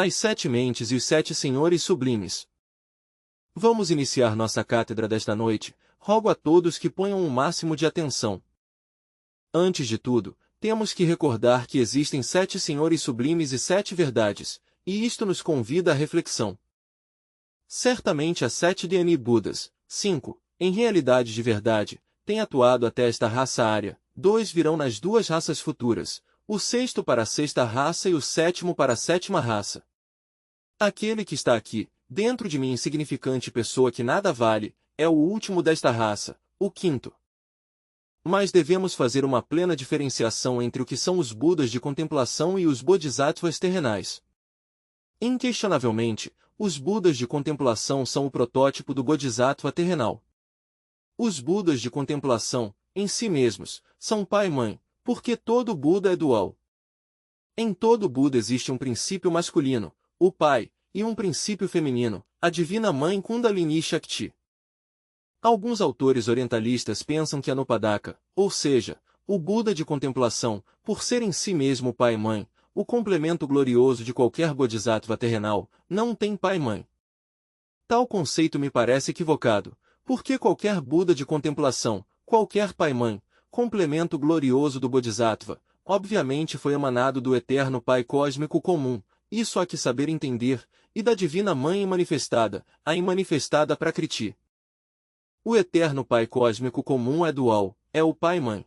As sete mentes e os sete senhores sublimes. Vamos iniciar nossa cátedra desta noite. Rogo a todos que ponham o máximo de atenção. Antes de tudo, temos que recordar que existem sete senhores sublimes e sete verdades, e isto nos convida à reflexão. Certamente há sete Dhyani Budas, 5, em realidade de verdade, têm atuado até esta raça ária, 2 virão nas duas raças futuras, o sexto para a sexta raça e o sétimo para a sétima raça. Aquele que está aqui, dentro de mim insignificante pessoa que nada vale, é o último desta raça, o quinto. Mas devemos fazer uma plena diferenciação entre o que são os Budas de contemplação e os Bodhisattvas terrenais. Inquestionavelmente, os Budas de contemplação são o protótipo do Bodhisattva terrenal. Os Budas de contemplação, em si mesmos, são pai e mãe, porque todo Buda é dual. Em todo Buda existe um princípio masculino, o pai, e um princípio feminino, a divina mãe Kundalini Shakti. Alguns autores orientalistas pensam que Anupadaka, ou seja, o Buda de contemplação, por ser em si mesmo pai e mãe, o complemento glorioso de qualquer Bodhisattva terrenal, não tem pai e mãe. Tal conceito me parece equivocado, porque qualquer Buda de contemplação, qualquer pai e mãe, complemento glorioso do Bodhisattva, obviamente foi emanado do eterno Pai Cósmico Comum, isso há que saber entender, e da Divina Mãe imanifestada, a imanifestada Prakriti. O eterno Pai Cósmico Comum é dual, é o Pai e Mãe.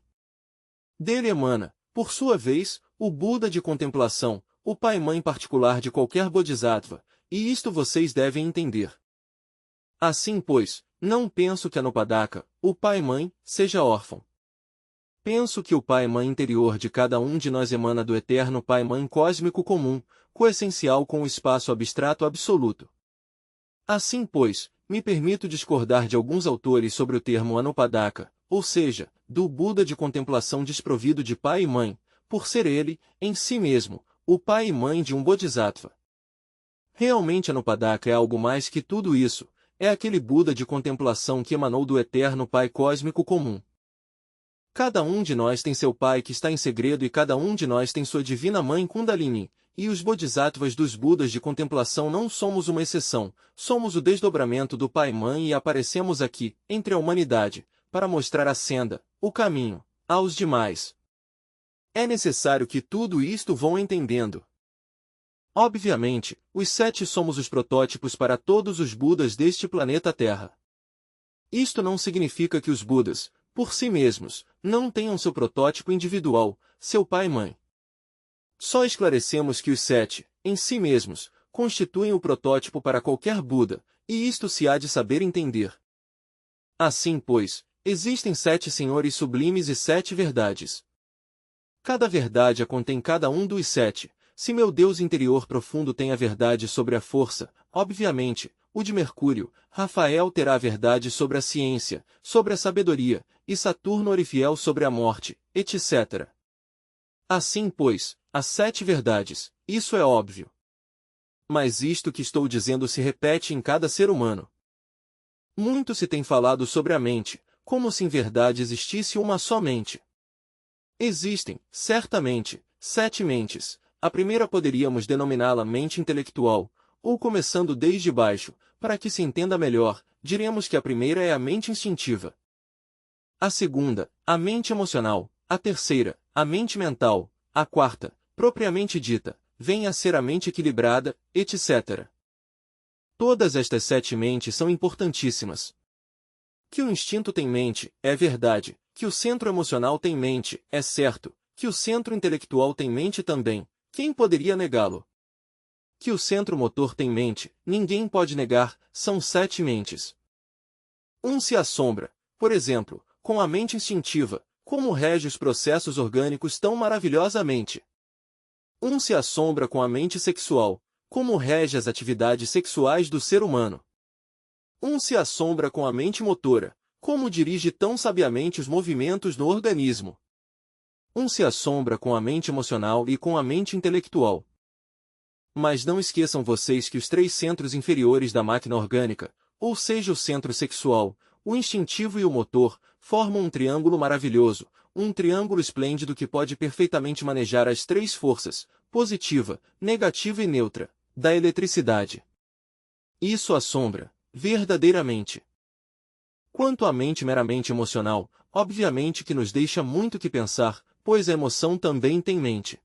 Dele emana, por sua vez, o Buda de contemplação, o Pai e Mãe particular de qualquer Bodhisattva, e isto vocês devem entender. Assim pois, não penso que Anupadaka, o Pai e Mãe, seja órfão. Penso que o Pai e Mãe interior de cada um de nós emana do eterno Pai e Mãe Cósmico Comum, coessencial com o espaço abstrato absoluto. Assim pois, me permito discordar de alguns autores sobre o termo Anupadaka, ou seja, do Buda de contemplação desprovido de pai e mãe, por ser ele, em si mesmo, o pai e mãe de um Bodhisattva. Realmente Anupadaka é algo mais que tudo isso, é aquele Buda de contemplação que emanou do eterno Pai Cósmico Comum. Cada um de nós tem seu pai que está em segredo e cada um de nós tem sua divina mãe Kundalini, e os Bodhisattvas dos Budas de contemplação não somos uma exceção, somos o desdobramento do Pai e Mãe e aparecemos aqui, entre a humanidade, para mostrar a senda, o caminho, aos demais. É necessário que tudo isto vão entendendo. Obviamente, os sete somos os protótipos para todos os Budas deste planeta Terra. Isto não significa que os Budas, por si mesmos, não tenham seu protótipo individual, seu pai e mãe. Só esclarecemos que os sete, em si mesmos, constituem o protótipo para qualquer Buda, e isto se há de saber entender. Assim pois, existem sete senhores sublimes e sete verdades. Cada verdade a contém cada um dos sete. Se meu Deus interior profundo tem a verdade sobre a força, obviamente, o de Mercúrio, Rafael terá a verdade sobre a ciência, sobre a sabedoria, e Saturno Orifiel sobre a morte, etc. Assim pois, há sete verdades, isso é óbvio. Mas isto que estou dizendo se repete em cada ser humano. Muito se tem falado sobre a mente, como se em verdade existisse uma só mente. Existem, certamente, sete mentes. A primeira poderíamos denominá-la mente intelectual, ou começando desde baixo, para que se entenda melhor, diremos que a primeira é a mente instintiva. A segunda, a mente emocional. A terceira, a mente mental. A quarta, propriamente dita, vem a ser a mente equilibrada, etc. Todas estas sete mentes são importantíssimas. Que o instinto tem mente, é verdade. Que o centro emocional tem mente, é certo. Que o centro intelectual tem mente também. Quem poderia negá-lo? Que o centro motor tem mente, ninguém pode negar, são sete mentes. Um se assombra, por exemplo, com a mente instintiva, como rege os processos orgânicos tão maravilhosamente. Um se assombra com a mente sexual, como rege as atividades sexuais do ser humano. Um se assombra com a mente motora, como dirige tão sabiamente os movimentos no organismo. Um se assombra com a mente emocional e com a mente intelectual. Mas não esqueçam vocês que os três centros inferiores da máquina orgânica, ou seja o centro sexual, o instintivo e o motor, formam um triângulo maravilhoso, um triângulo esplêndido que pode perfeitamente manejar as três forças, positiva, negativa e neutra, da eletricidade. Isso assombra, verdadeiramente. Quanto à mente meramente emocional, obviamente que nos deixa muito que pensar, pois a emoção também tem mente.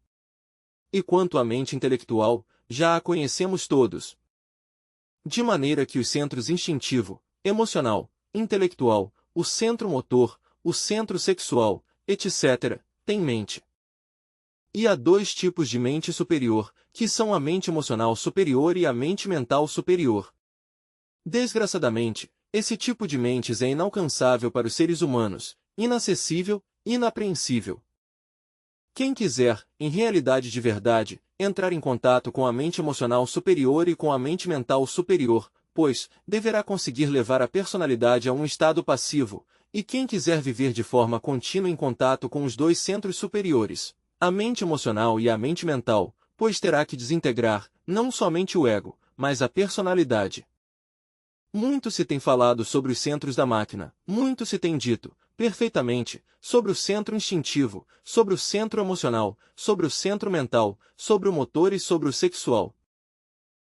E quanto à mente intelectual, já a conhecemos todos. De maneira que os centros instintivo, emocional, intelectual, o centro motor, o centro sexual, etc., têm mente. E há dois tipos de mente superior, que são a mente emocional superior e a mente mental superior. Desgraçadamente, esse tipo de mentes é inalcançável para os seres humanos, inacessível, inapreensível. Quem quiser, em realidade de verdade, entrar em contato com a mente emocional superior e com a mente mental superior, pois, deverá conseguir levar a personalidade a um estado passivo, e quem quiser viver de forma contínua em contato com os dois centros superiores, a mente emocional e a mente mental, pois terá que desintegrar, não somente o ego, mas a personalidade. Muito se tem falado sobre os centros da máquina, muito se tem dito, perfeitamente, sobre o centro instintivo, sobre o centro emocional, sobre o centro mental, sobre o motor e sobre o sexual.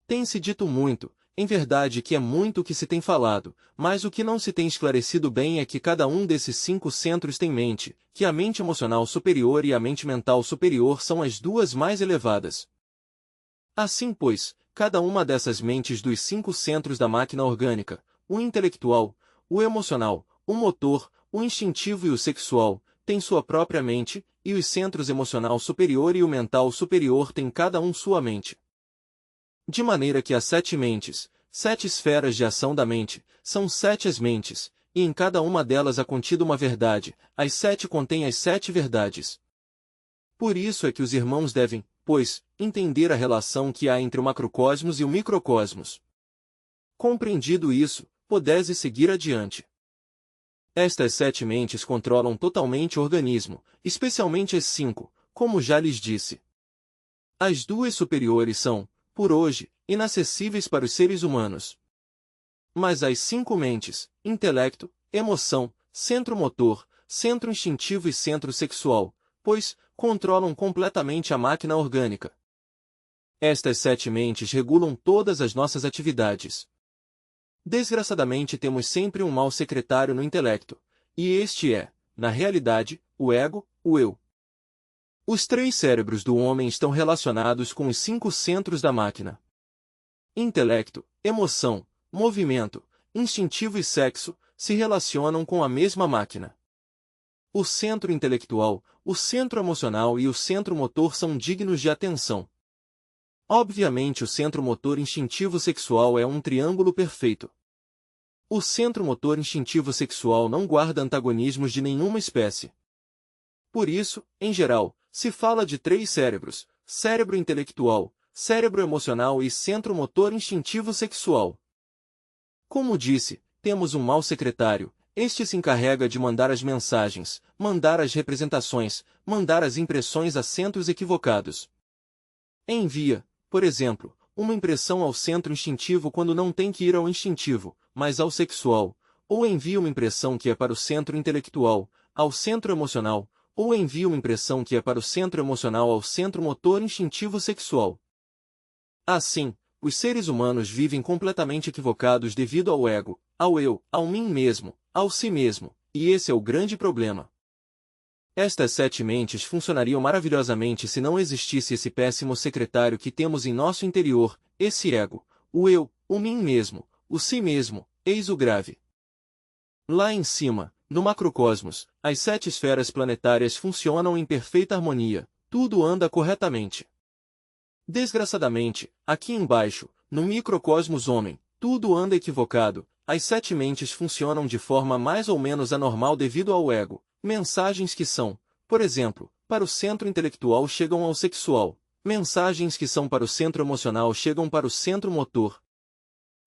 Tem-se dito muito, em verdade que é muito o que se tem falado, mas o que não se tem esclarecido bem é que cada um desses 5 centros tem mente, que a mente emocional superior e a mente mental superior são as duas mais elevadas. Assim, pois, cada uma dessas mentes dos 5 centros da máquina orgânica, o intelectual, o emocional, o motor, o instintivo e o sexual, tem sua própria mente, e os centros emocional superior e o mental superior têm cada um sua mente. De maneira que há 7 mentes, 7 esferas de ação da mente, são 7 as mentes, e em cada uma delas há contida uma verdade, as 7 contêm as 7 verdades. Por isso é que os irmãos devem, pois, entender a relação que há entre o macrocosmos e o microcosmos. Compreendido isso, podeis seguir adiante. Estas 7 mentes controlam totalmente o organismo, especialmente as 5, como já lhes disse. As duas superiores são, por hoje, inacessíveis para os seres humanos. Mas as 5 mentes, intelecto, emoção, centro motor, centro instintivo e centro sexual, pois, controlam completamente a máquina orgânica. Estas 7 mentes regulam todas as nossas atividades. Desgraçadamente temos sempre um mau secretário no intelecto, e este é, na realidade, o ego, o eu. Os 3 cérebros do homem estão relacionados com os 5 centros da máquina. Intelecto, emoção, movimento, instintivo e sexo se relacionam com a mesma máquina. O centro intelectual, o centro emocional e o centro motor são dignos de atenção. Obviamente o centro motor instintivo sexual é um triângulo perfeito. O centro motor instintivo sexual não guarda antagonismos de nenhuma espécie. Por isso, em geral, se fala de 3 cérebros: cérebro intelectual, cérebro emocional e centro motor instintivo sexual. Como disse, temos um mau secretário. Este se encarrega de mandar as mensagens, mandar as representações, mandar as impressões a centros equivocados. Envia, por exemplo, uma impressão ao centro instintivo quando não tem que ir ao instintivo, mas ao sexual, ou envia uma impressão que é para o centro intelectual, ao centro emocional, ou envia uma impressão que é para o centro emocional ao centro motor instintivo sexual. Assim, os seres humanos vivem completamente equivocados devido ao ego, ao eu, ao mim mesmo, ao si mesmo, e esse é o grande problema. Estas 7 mentes funcionariam maravilhosamente se não existisse esse péssimo secretário que temos em nosso interior, esse ego, o eu, o mim mesmo, o si mesmo, eis o grave. Lá em cima, no macrocosmos, as 7 esferas planetárias funcionam em perfeita harmonia, tudo anda corretamente. Desgraçadamente, aqui embaixo, no microcosmos homem, tudo anda equivocado, as 7 mentes funcionam de forma mais ou menos anormal devido ao ego, mensagens que são, por exemplo, para o centro intelectual chegam ao sexual, mensagens que são para o centro emocional chegam para o centro motor.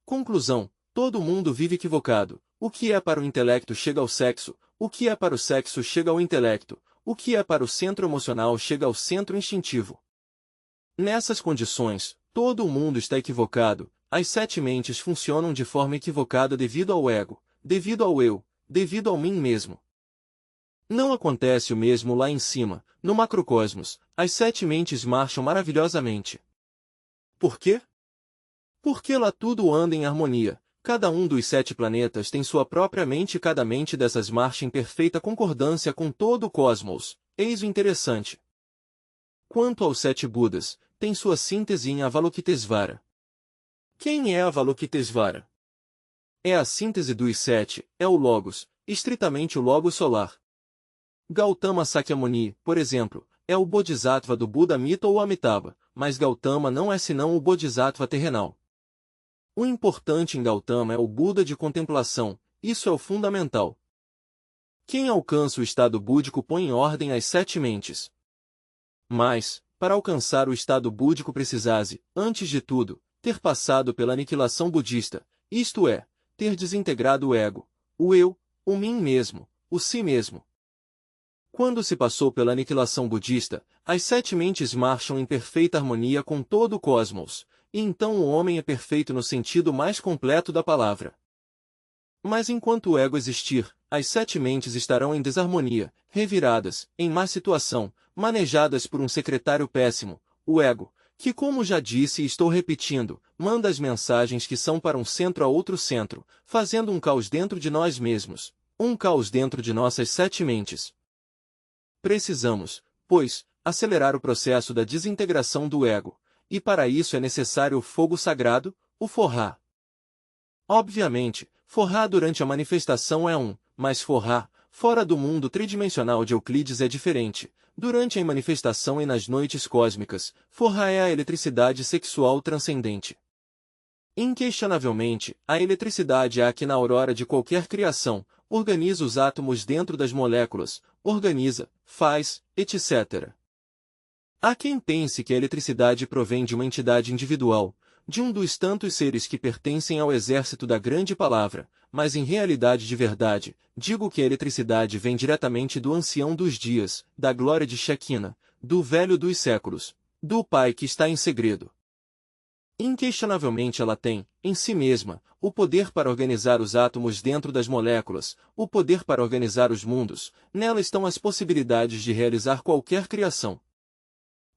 Conclusão: todo mundo vive equivocado, o que é para o intelecto chega ao sexo, o que é para o sexo chega ao intelecto, o que é para o centro emocional chega ao centro instintivo. Nessas condições, todo o mundo está equivocado, as 7 mentes funcionam de forma equivocada devido ao ego, devido ao eu, devido ao mim mesmo. Não acontece o mesmo lá em cima, no macrocosmos, as 7 mentes marcham maravilhosamente. Por quê? Porque lá tudo anda em harmonia. Cada um dos 7 planetas tem sua própria mente e cada mente dessas marcha em perfeita concordância com todo o cosmos. Eis o interessante. Quanto aos 7 Budas, tem sua síntese em Avalokitesvara. Quem é Avalokitesvara? É a síntese dos 7, é o Logos, estritamente o Logos solar. Gautama Sakyamuni, por exemplo, é o Bodhisattva do Buda Mita ou Amitabha, mas Gautama não é senão o Bodhisattva terrenal. O importante em Gautama é o Buda de contemplação, isso é o fundamental. Quem alcança o estado búdico põe em ordem as 7 mentes. Mas, para alcançar o estado búdico precisasse, antes de tudo, ter passado pela aniquilação budista, isto é, ter desintegrado o ego, o eu, o mim mesmo, o si mesmo. Quando se passou pela aniquilação budista, as 7 mentes marcham em perfeita harmonia com todo o cosmos, e então o homem é perfeito no sentido mais completo da palavra. Mas enquanto o ego existir, as 7 mentes estarão em desarmonia, reviradas, em má situação, manejadas por um secretário péssimo, o ego, que, como já disse e estou repetindo, manda as mensagens que são para um centro a outro centro, fazendo um caos dentro de nós mesmos, um caos dentro de nossas 7 mentes. Precisamos, pois, acelerar o processo da desintegração do ego, e para isso é necessário o fogo sagrado, o forrar. Obviamente, forrar durante a manifestação é mas forrar, fora do mundo tridimensional de Euclides é diferente. Durante a manifestação e nas noites cósmicas, forrar é a eletricidade sexual transcendente. Inquestionavelmente, a eletricidade há que na aurora de qualquer criação, organiza os átomos dentro das moléculas, organiza, faz, etc. Há quem pense que a eletricidade provém de uma entidade individual, de um dos tantos seres que pertencem ao exército da grande palavra, mas em realidade de verdade, digo que a eletricidade vem diretamente do ancião dos dias, da glória de Shekinah, do velho dos séculos, do Pai que está em segredo. Inquestionavelmente ela tem, em si mesma, o poder para organizar os átomos dentro das moléculas, o poder para organizar os mundos, nela estão as possibilidades de realizar qualquer criação.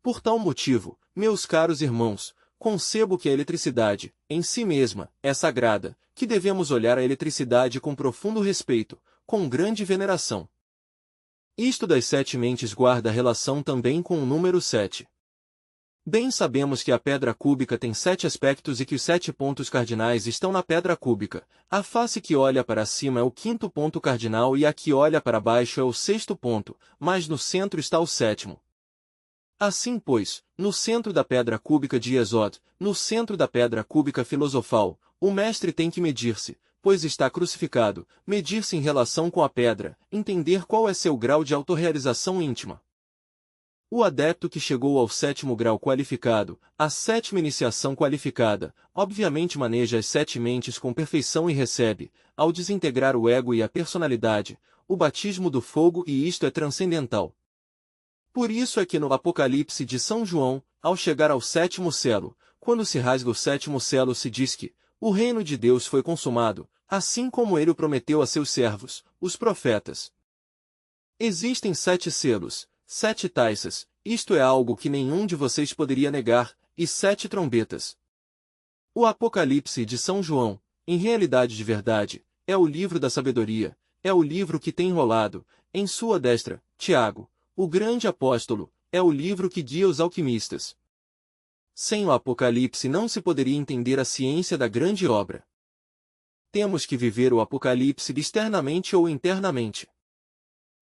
Por tal motivo, meus caros irmãos, concebo que a eletricidade, em si mesma, é sagrada, que devemos olhar a eletricidade com profundo respeito, com grande veneração. Isto das 7 mentes guarda relação também com o número 7. Bem sabemos que a pedra cúbica tem 7 aspectos e que os 7 pontos cardinais estão na pedra cúbica. A face que olha para cima é o 5º ponto cardinal e a que olha para baixo é o 6º ponto, mas no centro está o 7º. Assim pois, no centro da pedra cúbica de Yesod, no centro da pedra cúbica filosofal, o mestre tem que medir-se, pois está crucificado, medir-se em relação com a pedra, entender qual é seu grau de autorrealização íntima. O adepto que chegou ao 7º grau qualificado, a 7ª iniciação qualificada, obviamente maneja as 7 mentes com perfeição e recebe, ao desintegrar o ego e a personalidade, o batismo do fogo e isto é transcendental. Por isso é que no Apocalipse de São João, ao chegar ao 7º selo, quando se rasga o 7º selo se diz que o reino de Deus foi consumado, assim como ele o prometeu a seus servos, os profetas. Existem 7 selos, 7 taças, isto é algo que nenhum de vocês poderia negar, e 7 trombetas. O Apocalipse de São João, em realidade de verdade, é o livro da sabedoria, é o livro que tem enrolado, em sua destra, Tiago, o grande apóstolo, é o livro que guia os alquimistas. Sem o Apocalipse não se poderia entender a ciência da grande obra. Temos que viver o Apocalipse externamente ou internamente.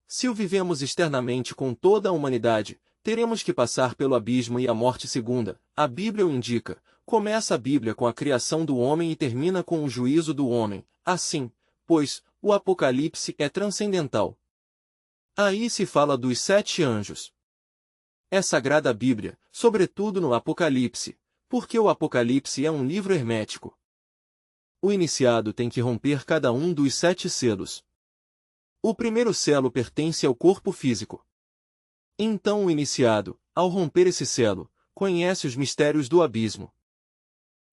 Se o vivemos externamente com toda a humanidade, teremos que passar pelo abismo e a morte segunda. A Bíblia o indica. Começa a Bíblia com a criação do homem e termina com o juízo do homem. Assim, pois, o Apocalipse é transcendental. Aí se fala dos 7 anjos. É sagrada a Bíblia, sobretudo no Apocalipse, porque o Apocalipse é um livro hermético. O iniciado tem que romper cada um dos 7 selos. O primeiro selo pertence ao corpo físico. Então o iniciado, ao romper esse selo, conhece os mistérios do abismo.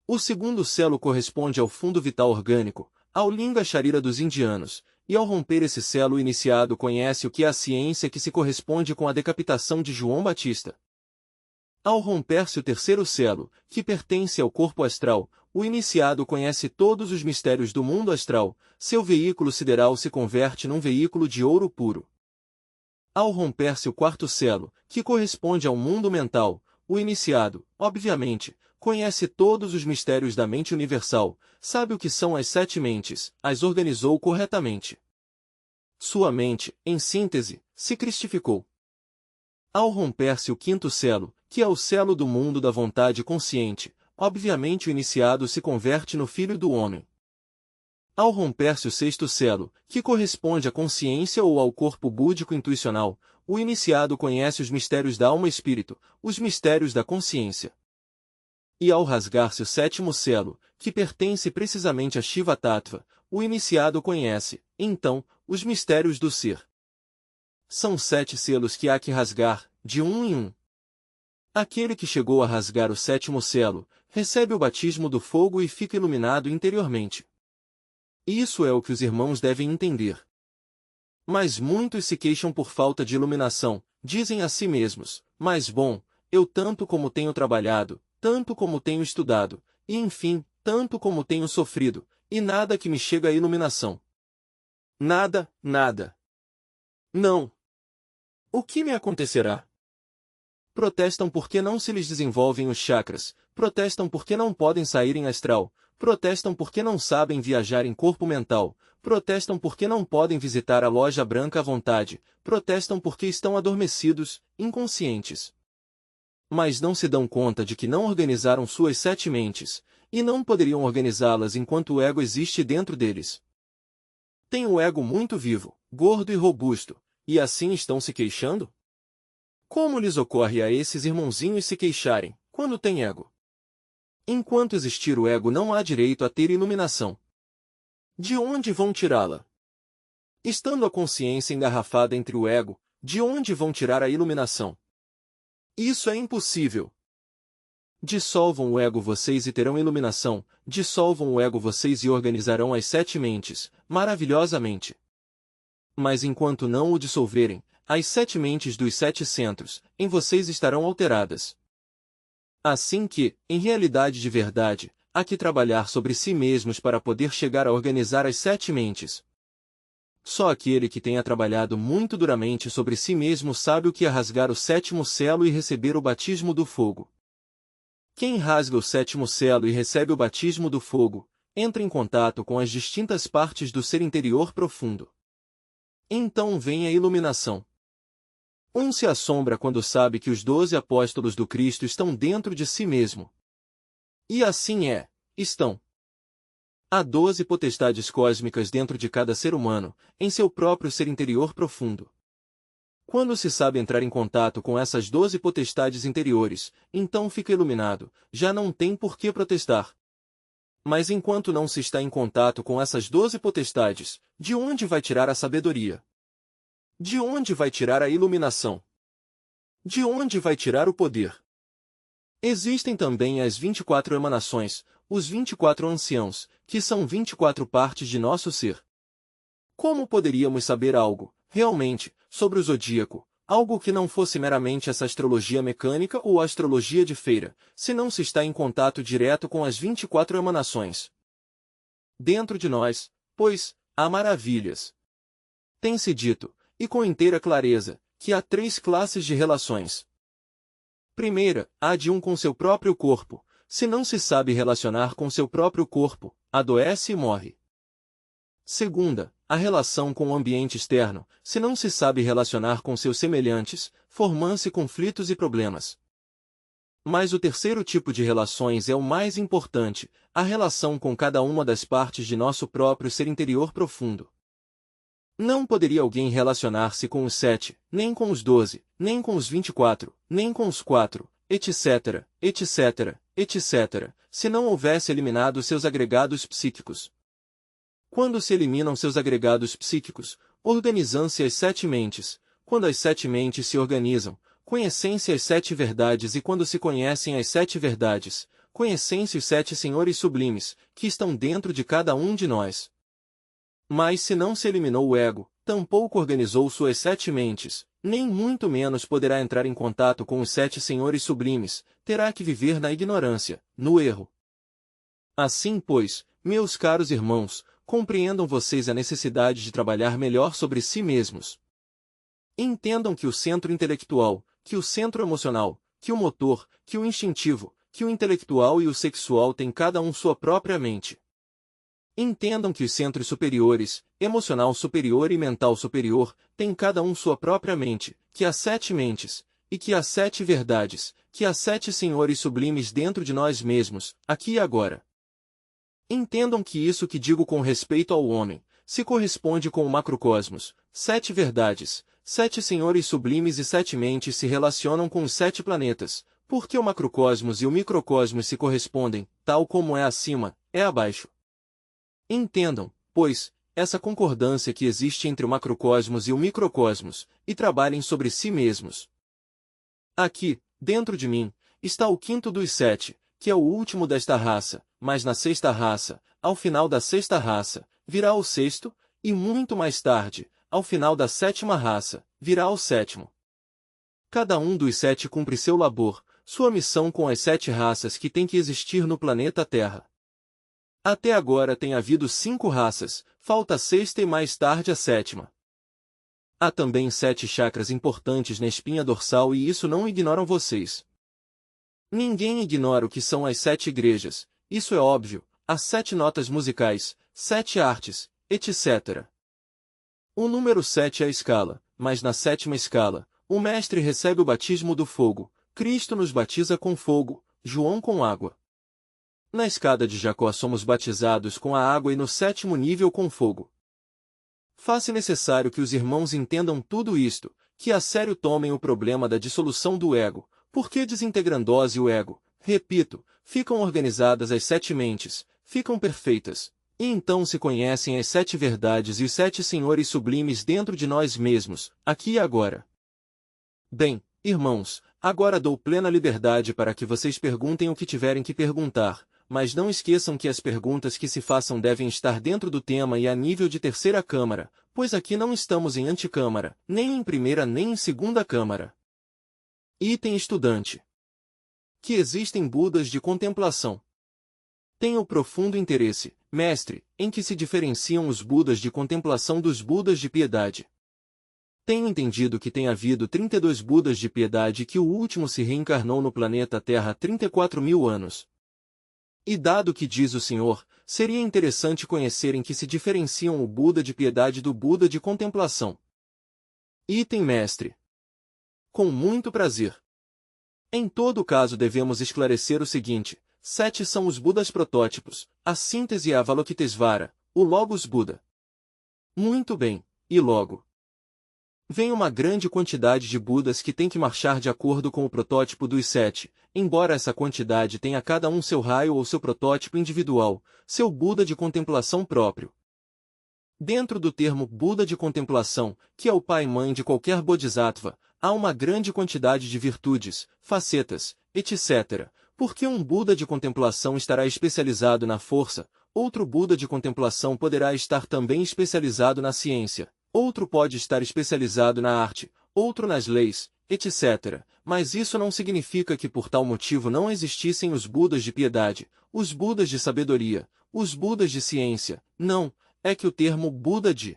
O segundo selo corresponde ao fundo vital orgânico, ao Linga Charira dos indianos, e ao romper esse selo o iniciado conhece o que é a ciência que se corresponde com a decapitação de João Batista. Ao romper-se o terceiro selo, que pertence ao corpo astral, o iniciado conhece todos os mistérios do mundo astral, seu veículo sideral se converte num veículo de ouro puro. Ao romper-se o quarto selo, que corresponde ao mundo mental, o iniciado, obviamente, conhece todos os mistérios da mente universal, sabe o que são as sete mentes, as organizou corretamente. Sua mente, em síntese, se cristificou. Ao romper-se o quinto selo, que é o selo do mundo da vontade consciente, obviamente o iniciado se converte no Filho do Homem. Ao romper-se o sexto selo, que corresponde à consciência ou ao corpo búdico intuicional, o iniciado conhece os mistérios da alma e espírito, os mistérios da consciência. E ao rasgar-se o sétimo selo, que pertence precisamente a Shiva Tattva, o iniciado conhece, então, os mistérios do ser. São 7 selos que há que rasgar, de um em um. Aquele que chegou a rasgar o sétimo selo, recebe o batismo do fogo e fica iluminado interiormente. Isso é o que os irmãos devem entender. Mas muitos se queixam por falta de iluminação, dizem a si mesmos, mas bom, eu tanto como tenho trabalhado, tanto como tenho estudado, e enfim, tanto como tenho sofrido, e nada que me chega à iluminação. Nada, nada. Não. O que me acontecerá? Protestam porque não se lhes desenvolvem os chakras, protestam porque não podem sair em astral, protestam porque não sabem viajar em corpo mental, protestam porque não podem visitar a loja branca à vontade, protestam porque estão adormecidos, inconscientes. Mas não se dão conta de que não organizaram suas 7 mentes, e não poderiam organizá-las enquanto o ego existe dentro deles. Tem o ego muito vivo, gordo e robusto, e assim estão se queixando? Como lhes ocorre a esses irmãozinhos se queixarem, quando tem ego? Enquanto existir o ego não há direito a ter iluminação. De onde vão tirá-la? Estando a consciência engarrafada entre o ego, de onde vão tirar a iluminação? Isso é impossível. Dissolvam o ego vocês e terão iluminação, dissolvam o ego vocês e organizarão as 7 mentes, maravilhosamente. Mas enquanto não o dissolverem, as 7 mentes dos 7 centros, em vocês estarão alteradas. Assim que, em realidade de verdade, há que trabalhar sobre si mesmos para poder chegar a organizar as 7 mentes. Só aquele que tenha trabalhado muito duramente sobre si mesmo sabe o que é rasgar o 7º selo e receber o batismo do fogo. Quem rasga o 7º selo e recebe o batismo do fogo, entra em contato com as distintas partes do ser interior profundo. Então vem a iluminação. Um se assombra quando sabe que os 12 apóstolos do Cristo estão dentro de si mesmo. E assim é, estão. Há 12 potestades cósmicas dentro de cada ser humano, em seu próprio ser interior profundo. Quando se sabe entrar em contato com essas 12 potestades interiores, então fica iluminado, já não tem por que protestar. Mas enquanto não se está em contato com essas 12 potestades, de onde vai tirar a sabedoria? De onde vai tirar a iluminação? De onde vai tirar o poder? Existem também as 24 emanações, os 24 anciãos, que são 24 partes de nosso ser. Como poderíamos saber algo, realmente, sobre o zodíaco, algo que não fosse meramente essa astrologia mecânica ou astrologia de feira, se não se está em contato direto com as 24 emanações? Dentro de nós, pois, há maravilhas. Tem-se dito, e com inteira clareza, que há 3 classes de relações. Primeira, a de um com seu próprio corpo. Se não se sabe relacionar com seu próprio corpo, adoece e morre. Segunda, a relação com o ambiente externo. Se não se sabe relacionar com seus semelhantes, formam-se conflitos e problemas. Mas o terceiro tipo de relações é o mais importante, a relação com cada uma das partes de nosso próprio ser interior profundo. Não poderia alguém relacionar-se com os 7, nem com os 12, nem com os 24, nem com os 4, etc., etc., etc., se não houvesse eliminado seus agregados psíquicos. Quando se eliminam seus agregados psíquicos, organizam-se as 7 mentes. Quando as 7 mentes se organizam, conhecem-se as 7 verdades, e quando se conhecem as 7 verdades, conhecem-se os 7 senhores sublimes, que estão dentro de cada um de nós. Mas se não se eliminou o ego, tampouco organizou suas 7 mentes, nem muito menos poderá entrar em contato com os 7 senhores sublimes, terá que viver na ignorância, no erro. Assim, pois, meus caros irmãos, compreendam vocês a necessidade de trabalhar melhor sobre si mesmos. Entendam que o centro intelectual, que o centro emocional, que o motor, que o instintivo, que o intelectual e o sexual têm cada um sua própria mente. Entendam que os centros superiores, emocional superior e mental superior, têm cada um sua própria mente, que há 7 mentes, e que há 7 verdades, que há 7 senhores sublimes dentro de nós mesmos, aqui e agora. Entendam que isso que digo com respeito ao homem, se corresponde com o macrocosmos, 7 verdades, 7 senhores sublimes e 7 mentes se relacionam com os 7 planetas, porque o macrocosmos e o microcosmos se correspondem, tal como é acima, é abaixo. Entendam, pois, essa concordância que existe entre o macrocosmos e o microcosmos, e trabalhem sobre si mesmos. Aqui, dentro de mim, está o quinto dos 7, que é o último desta raça, mas na 6ª raça, ao final da 6ª raça, virá o 6º, e muito mais tarde, ao final da 7ª raça, virá o 7º. Cada um dos 7 cumpre seu labor, sua missão com as 7 raças que têm que existir no planeta Terra. Até agora tem havido 5 raças, falta a 6ª e mais tarde a 7ª. Há também 7 chakras importantes na espinha dorsal e isso não ignoram vocês. Ninguém ignora o que são as 7 igrejas, isso é óbvio, há 7 notas musicais, 7 artes, etc. O número 7 é a escala, mas na 7ª escala, o Mestre recebe o batismo do fogo, Cristo nos batiza com fogo, João com água. Na escada de Jacó somos batizados com a água e no 7º nível com fogo. Faz-se necessário que os irmãos entendam tudo isto, que a sério tomem o problema da dissolução do ego, porque desintegrando-se o ego, repito, ficam organizadas as 7 mentes, ficam perfeitas, e então se conhecem as 7 verdades e os 7 senhores sublimes dentro de nós mesmos, aqui e agora. Bem, irmãos, agora dou plena liberdade para que vocês perguntem o que tiverem que perguntar, mas não esqueçam que as perguntas que se façam devem estar dentro do tema e a nível de 3ª câmara, pois aqui não estamos em antecâmara, nem em 1ª nem em 2ª câmara. Item estudante. Que existem Budas de contemplação. Tenho profundo interesse, mestre, em que se diferenciam os Budas de contemplação dos Budas de piedade. Tenho entendido que tem havido 32 Budas de piedade e que o último se reencarnou no planeta Terra há 34.000 anos. E dado que diz o Senhor, seria interessante conhecer em que se diferenciam o Buda de piedade do Buda de contemplação. Item mestre. Com muito prazer. Em todo caso devemos esclarecer o seguinte, 7 são os Budas protótipos, a síntese é a Avalokitesvara, o Logos Buda. Muito bem, e logo. Vem uma grande quantidade de Budas que tem que marchar de acordo com o protótipo dos 7, embora essa quantidade tenha cada um seu raio ou seu protótipo individual, seu Buda de contemplação próprio. Dentro do termo Buda de contemplação, que é o pai e mãe de qualquer Bodhisattva, há uma grande quantidade de virtudes, facetas, etc., porque um Buda de contemplação estará especializado na força, outro Buda de contemplação poderá estar também especializado na ciência. Outro pode estar especializado na arte, outro nas leis, etc. Mas isso não significa que por tal motivo não existissem os Budas de piedade, os Budas de sabedoria, os Budas de ciência. Não, é que o termo Buda de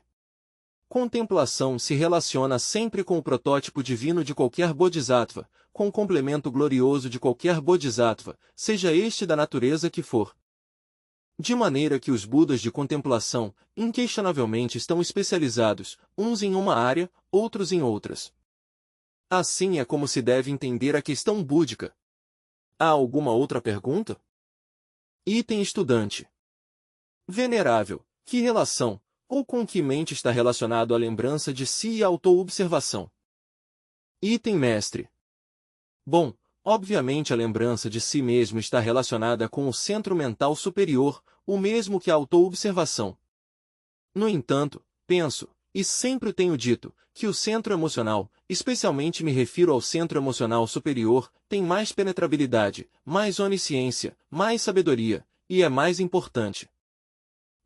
contemplação se relaciona sempre com o protótipo divino de qualquer Bodhisattva, com o complemento glorioso de qualquer Bodhisattva, seja este da natureza que for. De maneira que os Budas de contemplação, inquestionavelmente estão especializados, uns em uma área, outros em outras. Assim é como se deve entender a questão búdica. Há alguma outra pergunta? Item estudante. Venerável, que relação, ou com que mente está relacionado a lembrança de si e a autoobservação? Item mestre. Bom, obviamente a lembrança de si mesmo está relacionada com o centro mental superior, o mesmo que a autoobservação. No entanto, penso, e sempre tenho dito, que o centro emocional, especialmente me refiro ao centro emocional superior, tem mais penetrabilidade, mais onisciência, mais sabedoria, e é mais importante.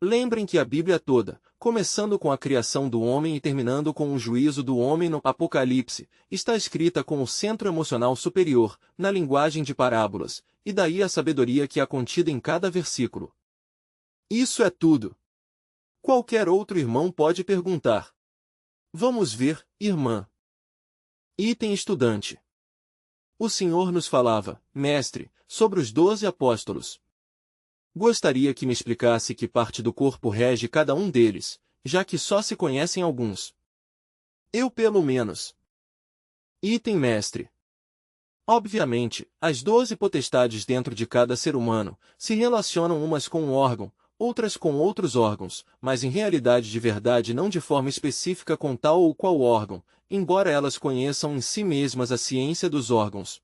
Lembrem que a Bíblia toda, começando com a criação do homem e terminando com o juízo do homem no Apocalipse, está escrita com o centro emocional superior, na linguagem de parábolas, e daí a sabedoria que há contida em cada versículo. Isso é tudo. Qualquer outro irmão pode perguntar. Vamos ver, irmã. Item estudante. O Senhor nos falava, mestre, sobre os 12 apóstolos. Gostaria que me explicasse que parte do corpo rege cada um deles, já que só se conhecem alguns. Eu pelo menos. Item mestre. Obviamente, as 12 potestades dentro de cada ser humano se relacionam umas com um órgão, outras com outros órgãos, mas em realidade de verdade não de forma específica com tal ou qual órgão, embora elas conheçam em si mesmas a ciência dos órgãos.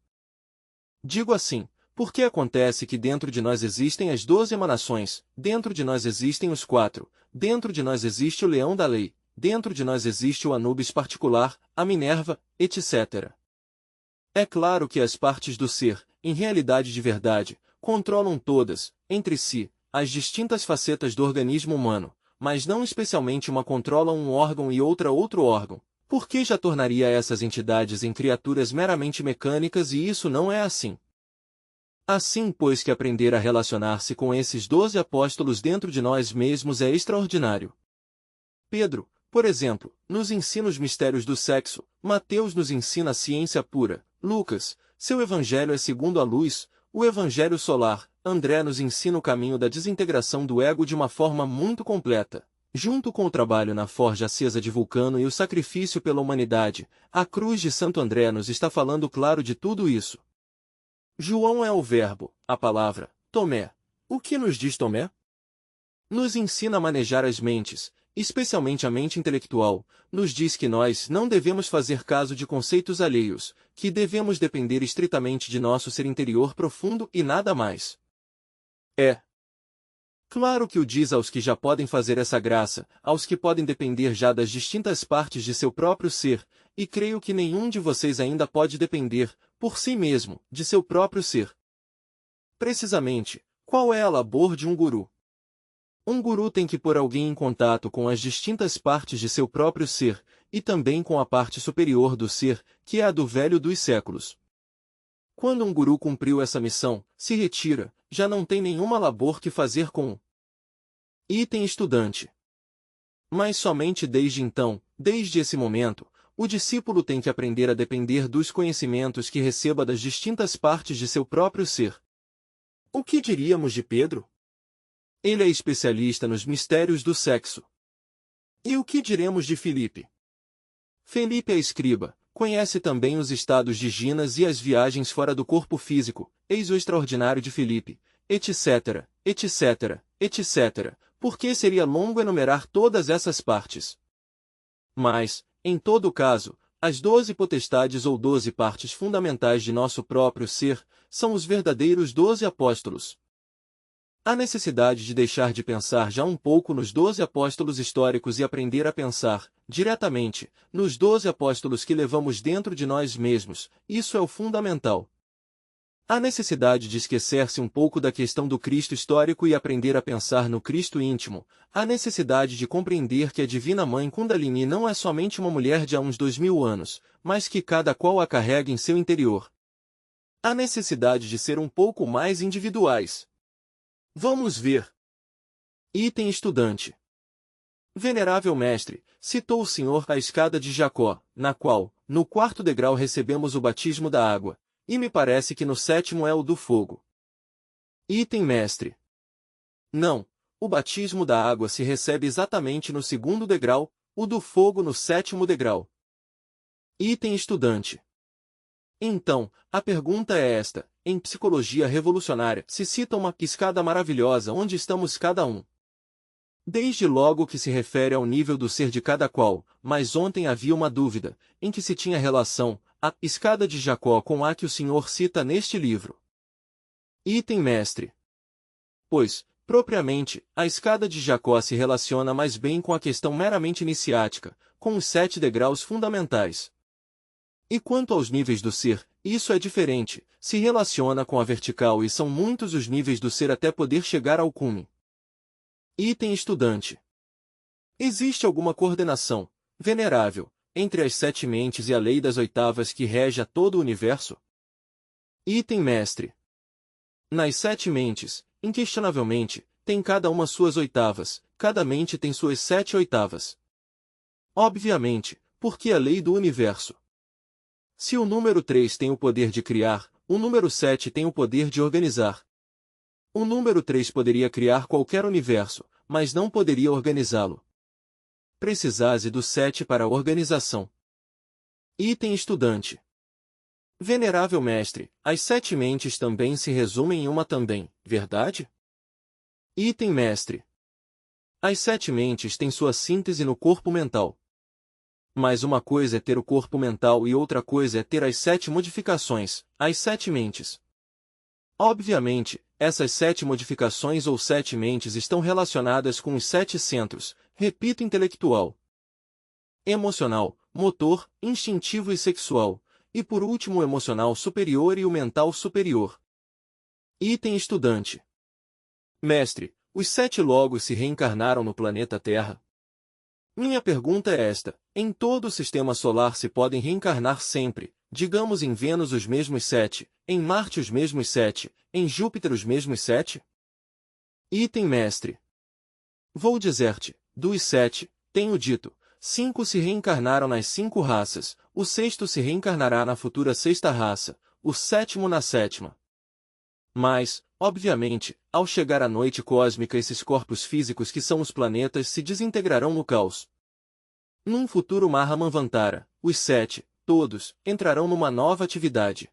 Digo assim, porque acontece que dentro de nós existem as 12 emanações, dentro de nós existem os 4, dentro de nós existe o leão da lei, dentro de nós existe o Anubis particular, a Minerva, etc. É claro que as partes do ser, em realidade de verdade, controlam todas, entre si, as distintas facetas do organismo humano, mas não especialmente uma controla um órgão e outra outro órgão, porque já tornaria essas entidades em criaturas meramente mecânicas e isso não é assim. Assim, pois que aprender a relacionar-se com esses 12 apóstolos dentro de nós mesmos é extraordinário. Pedro, por exemplo, nos ensina os mistérios do sexo, Mateus nos ensina a ciência pura, Lucas, seu evangelho é segundo a luz, o evangelho solar, André nos ensina o caminho da desintegração do ego de uma forma muito completa. Junto com o trabalho na forja acesa de Vulcano e o sacrifício pela humanidade, a cruz de Santo André nos está falando claro de tudo isso. João é o verbo, a palavra, Tomé. O que nos diz Tomé? Nos ensina a manejar as mentes, especialmente a mente intelectual, nos diz que nós não devemos fazer caso de conceitos alheios, que devemos depender estritamente de nosso ser interior profundo e nada mais. É claro que o diz aos que já podem fazer essa graça, aos que podem depender já das distintas partes de seu próprio ser, e creio que nenhum de vocês ainda pode depender, por si mesmo, de seu próprio ser. Precisamente, qual é a labor de um guru? Um guru tem que pôr alguém em contato com as distintas partes de seu próprio ser, e também com a parte superior do ser, que é a do velho dos séculos. Quando um guru cumpriu essa missão, se retira, já não tem nenhuma labor que fazer com o item estudante. Mas somente desde então, desde esse momento, o discípulo tem que aprender a depender dos conhecimentos que receba das distintas partes de seu próprio ser. O que diríamos de Pedro? Ele é especialista nos mistérios do sexo. E o que diremos de Filipe? Felipe é escriba, conhece também os estados de Ginas e as viagens fora do corpo físico, eis o extraordinário de Filipe, etc., etc., etc., porque seria longo enumerar todas essas partes. Mas, em todo caso, as 12 potestades ou 12 partes fundamentais de nosso próprio ser, são os verdadeiros 12 apóstolos. Há necessidade de deixar de pensar já um pouco nos 12 apóstolos históricos e aprender a pensar, diretamente, nos 12 apóstolos que levamos dentro de nós mesmos, isso é o fundamental. Há necessidade de esquecer-se um pouco da questão do Cristo histórico e aprender a pensar no Cristo íntimo. Há necessidade de compreender que a Divina Mãe Kundalini não é somente uma mulher de há uns 2000 anos, mas que cada qual a carrega em seu interior. Há necessidade de ser um pouco mais individuais. Vamos ver. Item estudante. Venerável mestre, citou o Senhor a escada de Jacó, na qual, no 4º degrau recebemos o batismo da água, e me parece que no 7º é o do fogo. Item mestre. Não, o batismo da água se recebe exatamente no 2º degrau, o do fogo no 7º degrau. Item estudante. Então, a pergunta é esta, em psicologia revolucionária se cita uma escada maravilhosa onde estamos cada um. Desde logo que se refere ao nível do ser de cada qual, mas ontem havia uma dúvida, em que se tinha relação, a escada de Jacó com a que o Senhor cita neste livro. Item mestre. Pois, propriamente, a escada de Jacó se relaciona mais bem com a questão meramente iniciática, com os 7 degraus fundamentais. E quanto aos níveis do ser, isso é diferente, se relaciona com a vertical e são muitos os níveis do ser até poder chegar ao cume. Item estudante. Existe alguma coordenação, venerável, entre as 7 mentes e a lei das oitavas que rege a todo o universo? Item mestre. Nas 7 mentes, inquestionavelmente, tem cada uma suas oitavas, cada mente tem suas 7 oitavas. Obviamente, porque a lei do universo. Se o número 3 tem o poder de criar, o número 7 tem o poder de organizar. O número 3 poderia criar qualquer universo, mas não poderia organizá-lo. Precisase do 7 para a organização. Item estudante. Venerável mestre, as 7 mentes também se resumem em uma também, verdade? Item mestre. As 7 mentes têm sua síntese no corpo mental. Mas uma coisa é ter o corpo mental e outra coisa é ter as 7 modificações, as 7 mentes. Obviamente, essas 7 modificações ou 7 mentes estão relacionadas com os 7 centros, repito, intelectual, emocional, motor, instintivo e sexual, e por último o emocional superior e o mental superior. Item estudante. Mestre, os 7 logos se reencarnaram no planeta Terra? Minha pergunta é esta: em todo o sistema solar se podem reencarnar sempre, digamos em Vênus os mesmos 7, em Marte os mesmos 7, em Júpiter os mesmos 7? Item mestre. Vou dizer-te, dos 7, tenho dito, 5 se reencarnaram nas 5 raças, o 6º se reencarnará na futura 6ª raça, o 7º na 7ª. Mas, obviamente, ao chegar a noite cósmica esses corpos físicos que são os planetas se desintegrarão no caos. Num futuro Mahamanvantara, os 7, todos, entrarão numa nova atividade.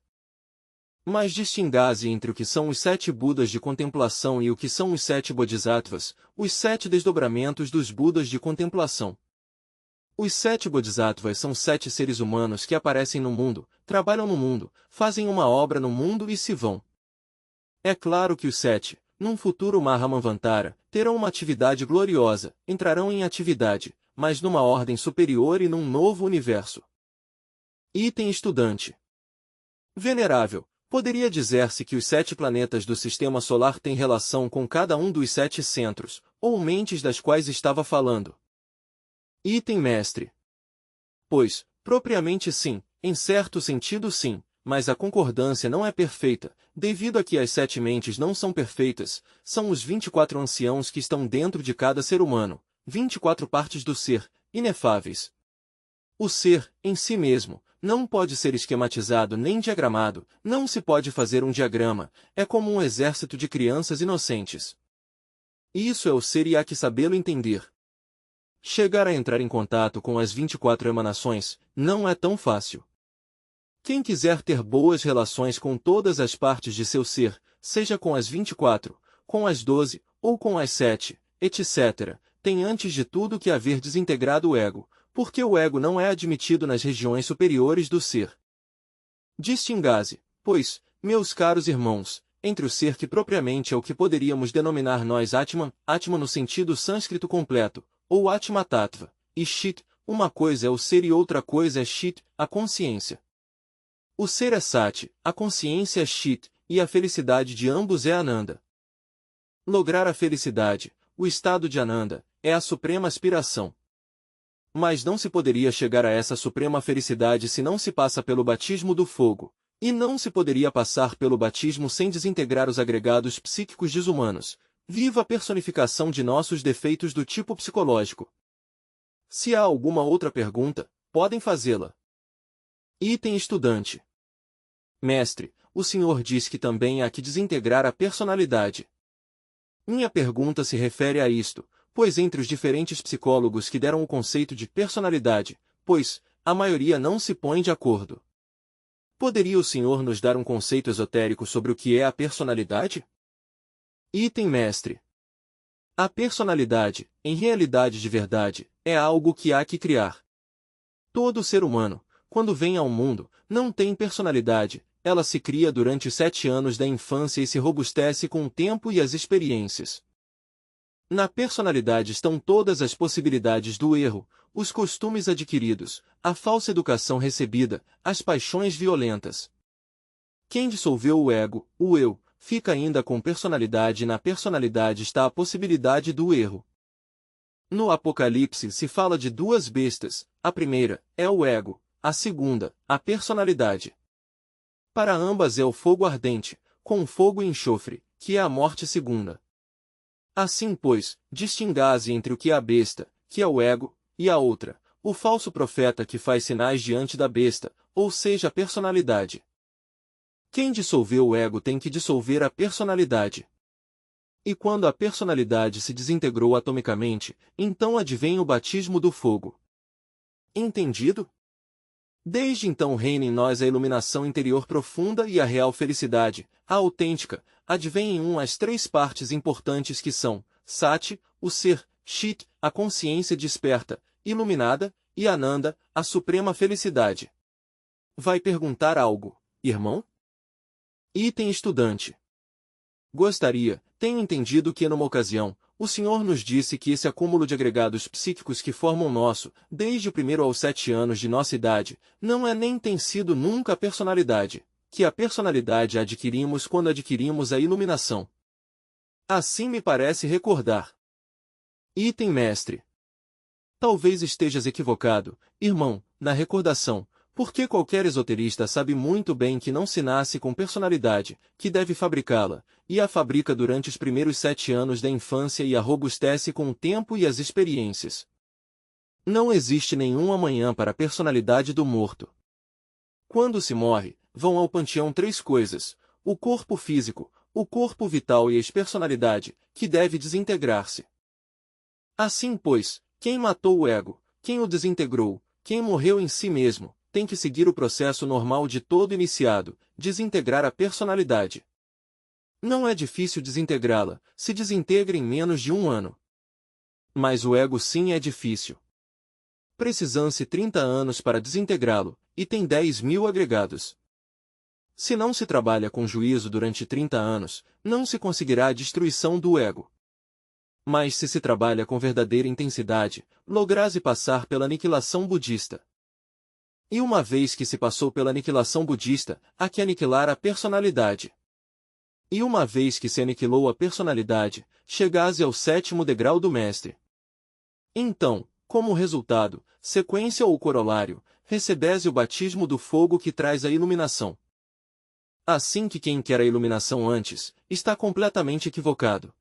Mas distingase entre o que são os 7 Budas de contemplação e o que são os 7 Bodhisattvas, os 7 desdobramentos dos Budas de contemplação. Os 7 Bodhisattvas são 7 seres humanos que aparecem no mundo, trabalham no mundo, fazem uma obra no mundo e se vão. É claro que os 7, num futuro Mahamanvantara, terão uma atividade gloriosa, entrarão em atividade, mas numa ordem superior e num novo universo. Item estudante. Venerável, poderia dizer-se que os 7 planetas do Sistema Solar têm relação com cada um dos 7 centros, ou mentes das quais estava falando? Item mestre. Pois, propriamente sim, em certo sentido sim, mas a concordância não é perfeita, devido a que as 7 mentes não são perfeitas, são os 24 anciãos que estão dentro de cada ser humano, 24 partes do ser, inefáveis. O ser, em si mesmo, não pode ser esquematizado nem diagramado, não se pode fazer um diagrama, é como um exército de crianças inocentes. Isso é o ser e há que sabê-lo entender. Chegar a entrar em contato com as 24 emanações, não é tão fácil. Quem quiser ter boas relações com todas as partes de seu ser, seja com as 24, com as 12, ou com as 7, etc., tem antes de tudo que haver desintegrado o ego, porque o ego não é admitido nas regiões superiores do ser. Distingase, pois, meus caros irmãos, entre o ser que propriamente é o que poderíamos denominar nós Atman, Atman no sentido sânscrito completo, ou Atma Tattva, e Chit, uma coisa é o ser e outra coisa é Chit, a consciência. O ser é Sati, a consciência é Chit, e a felicidade de ambos é Ananda. Lograr a felicidade, o estado de Ananda, é a suprema aspiração. Mas não se poderia chegar a essa suprema felicidade se não se passa pelo batismo do fogo, e não se poderia passar pelo batismo sem desintegrar os agregados psíquicos desumanos. Viva a personificação de nossos defeitos do tipo psicológico. Se há alguma outra pergunta, podem fazê-la. Item estudante. Mestre, o senhor diz que também há que desintegrar a personalidade. Minha pergunta se refere a isto, pois entre os diferentes psicólogos que deram o conceito de personalidade, pois, a maioria não se põe de acordo. Poderia o senhor nos dar um conceito esotérico sobre o que é a personalidade? Item mestre. A personalidade, em realidade de verdade, é algo que há que criar. Todo ser humano, quando vem ao mundo, não tem personalidade, ela se cria durante os 7 anos da infância e se robustece com o tempo e as experiências. Na personalidade estão todas as possibilidades do erro, os costumes adquiridos, a falsa educação recebida, as paixões violentas. Quem dissolveu o ego, o eu, fica ainda com personalidade e na personalidade está a possibilidade do erro. No Apocalipse se fala de duas bestas, a primeira é o ego, a segunda, a personalidade. Para ambas é o fogo ardente, com fogo e enxofre, que é a morte segunda. Assim, pois, distingase entre o que é a besta, que é o ego, e a outra, o falso profeta que faz sinais diante da besta, ou seja, a personalidade. Quem dissolveu o ego tem que dissolver a personalidade. E quando a personalidade se desintegrou atomicamente, então advém o batismo do fogo. Entendido? Desde então reina em nós a iluminação interior profunda e a real felicidade, a autêntica, advém em as três partes importantes que são, Sati, o ser, Chit, a consciência desperta, iluminada, e Ananda, a suprema felicidade. Vai perguntar algo, irmão? Item estudante. Gostaria, tenho entendido que numa ocasião, o Senhor nos disse que esse acúmulo de agregados psíquicos que formam nosso, desde o 1º aos 7 anos de nossa idade, não é nem tem sido nunca a personalidade, que a personalidade a adquirimos quando adquirimos a iluminação. Assim me parece recordar. Item mestre. Talvez estejas equivocado, irmão, na recordação, porque qualquer esoterista sabe muito bem que não se nasce com personalidade, que deve fabricá-la, e a fabrica durante os primeiros 7 anos da infância e a robustece com o tempo e as experiências. Não existe nenhum amanhã para a personalidade do morto. Quando se morre, vão ao panteão três coisas: o corpo físico, o corpo vital e a personalidade, que deve desintegrar-se. Assim, pois, quem matou o ego, quem o desintegrou, quem morreu em si mesmo, tem que seguir o processo normal de todo iniciado, desintegrar a personalidade. Não é difícil desintegrá-la, se desintegra em menos de 1 ano. Mas o ego sim é difícil. Precisam-se 30 anos para desintegrá-lo, e tem 10.000 agregados. Se não se trabalha com juízo durante 30 anos, não se conseguirá a destruição do ego. Mas se se trabalha com verdadeira intensidade, lograse passar pela aniquilação budista. E uma vez que se passou pela aniquilação budista, há que aniquilar a personalidade. E uma vez que se aniquilou a personalidade, chegase ao 7º degrau do mestre. Então, como resultado, sequência ou corolário, recebese o batismo do fogo que traz a iluminação. Assim que quem quer a iluminação antes, está completamente equivocado.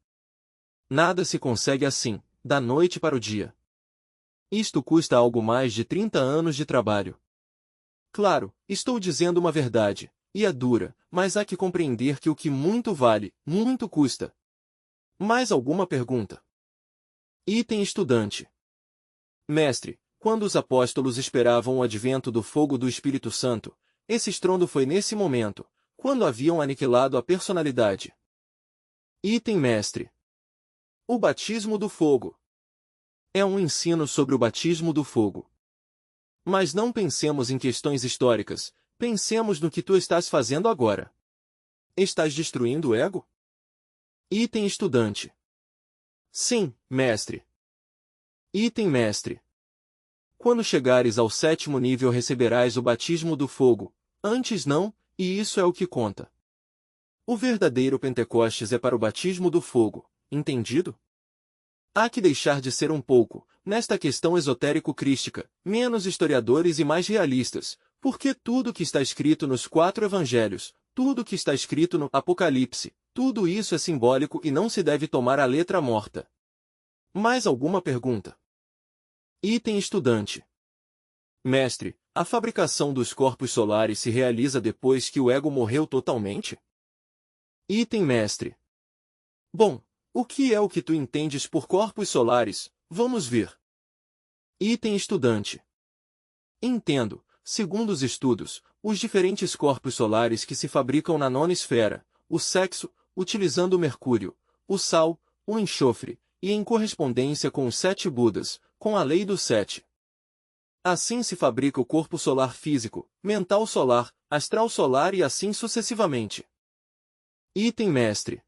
Nada se consegue assim, da noite para o dia. Isto custa algo mais de 30 anos de trabalho. Claro, estou dizendo uma verdade, e é dura, mas há que compreender que o que muito vale, muito custa. Mais alguma pergunta? Item estudante. Mestre, quando os apóstolos esperavam o advento do fogo do Espírito Santo, esse estrondo foi nesse momento, quando haviam aniquilado a personalidade. Item mestre. O batismo do fogo. É um ensino sobre o batismo do fogo. Mas não pensemos em questões históricas, pensemos no que tu estás fazendo agora. Estás destruindo o ego? Item estudante. Sim, mestre. Item mestre. Quando chegares ao 7º nível receberás o batismo do fogo, antes não, e isso é o que conta. O verdadeiro Pentecostes é para o batismo do fogo, entendido? Há que deixar de ser um pouco, nesta questão esotérico-crística, menos historiadores e mais realistas, porque tudo que está escrito nos 4 evangelhos, tudo que está escrito no Apocalipse, tudo isso é simbólico e não se deve tomar a letra morta. Mais alguma pergunta? Item estudante. Mestre, a fabricação dos corpos solares se realiza depois que o ego morreu totalmente? Item mestre. Bom, o que é o que tu entendes por corpos solares? Vamos ver. Item estudante. Entendo, segundo os estudos, os diferentes corpos solares que se fabricam na nonisfera, o sexo, utilizando o mercúrio, o sal, o enxofre, e em correspondência com os 7 Budas, com a lei dos 7. Assim se fabrica o corpo solar físico, mental solar, astral solar e assim sucessivamente. Item mestre.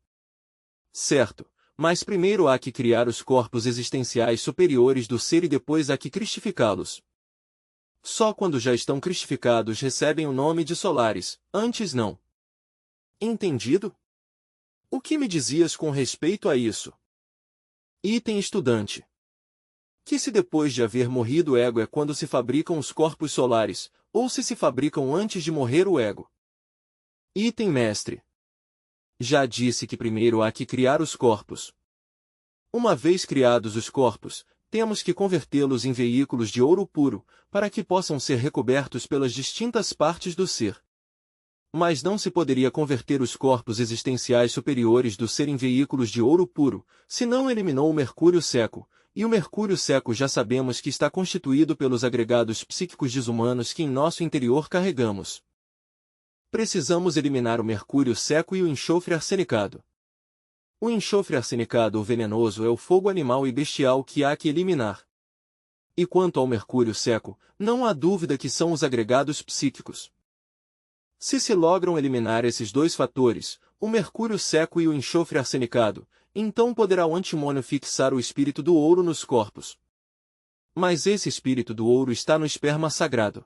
Certo, mas primeiro há que criar os corpos existenciais superiores do ser e depois há que cristificá-los. Só quando já estão cristificados recebem o nome de solares, antes não. Entendido? O que me dizias com respeito a isso? Item estudante. Que se depois de haver morrido o ego é quando se fabricam os corpos solares, ou se fabricam antes de morrer o ego. Item mestre. Já disse que primeiro há que criar os corpos. Uma vez criados os corpos, temos que convertê-los em veículos de ouro puro, para que possam ser recobertos pelas distintas partes do ser. Mas não se poderia converter os corpos existenciais superiores do ser em veículos de ouro puro, se não eliminou o mercúrio seco, e o mercúrio seco já sabemos que está constituído pelos agregados psíquicos desumanos que em nosso interior carregamos. Precisamos eliminar o mercúrio seco e o enxofre arsenicado. O enxofre arsenicado ou venenoso é o fogo animal e bestial que há que eliminar. E quanto ao mercúrio seco, não há dúvida que são os agregados psíquicos. Se logram eliminar esses dois fatores, o mercúrio seco e o enxofre arsenicado, então poderá o antimônio fixar o espírito do ouro nos corpos. Mas esse espírito do ouro está no esperma sagrado.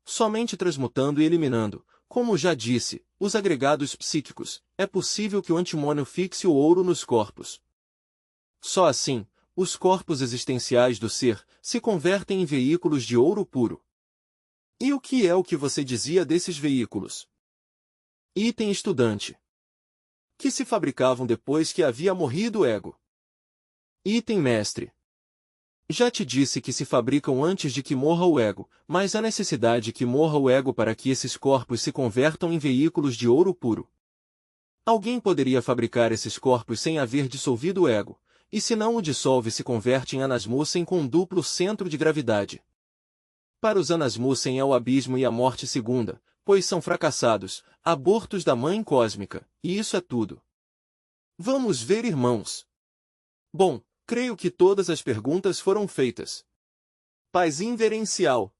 Somente transmutando e eliminando, como já disse, os agregados psíquicos, é possível que o antimônio fixe o ouro nos corpos. Só assim, os corpos existenciais do ser se convertem em veículos de ouro puro. E o que é o que você dizia desses veículos? Item estudante. Que se fabricavam depois que havia morrido o ego. Item mestre. Já te disse que se fabricam antes de que morra o ego, mas há necessidade que morra o ego para que esses corpos se convertam em veículos de ouro puro. Alguém poderia fabricar esses corpos sem haver dissolvido o ego, e se não o dissolve se converte em Anasmussen com duplo centro de gravidade. Para os Anasmussen é o abismo e a morte segunda, pois são fracassados, abortos da mãe cósmica, e isso é tudo. Vamos ver, irmãos. Bom, creio que todas as perguntas foram feitas. Paz inverencial.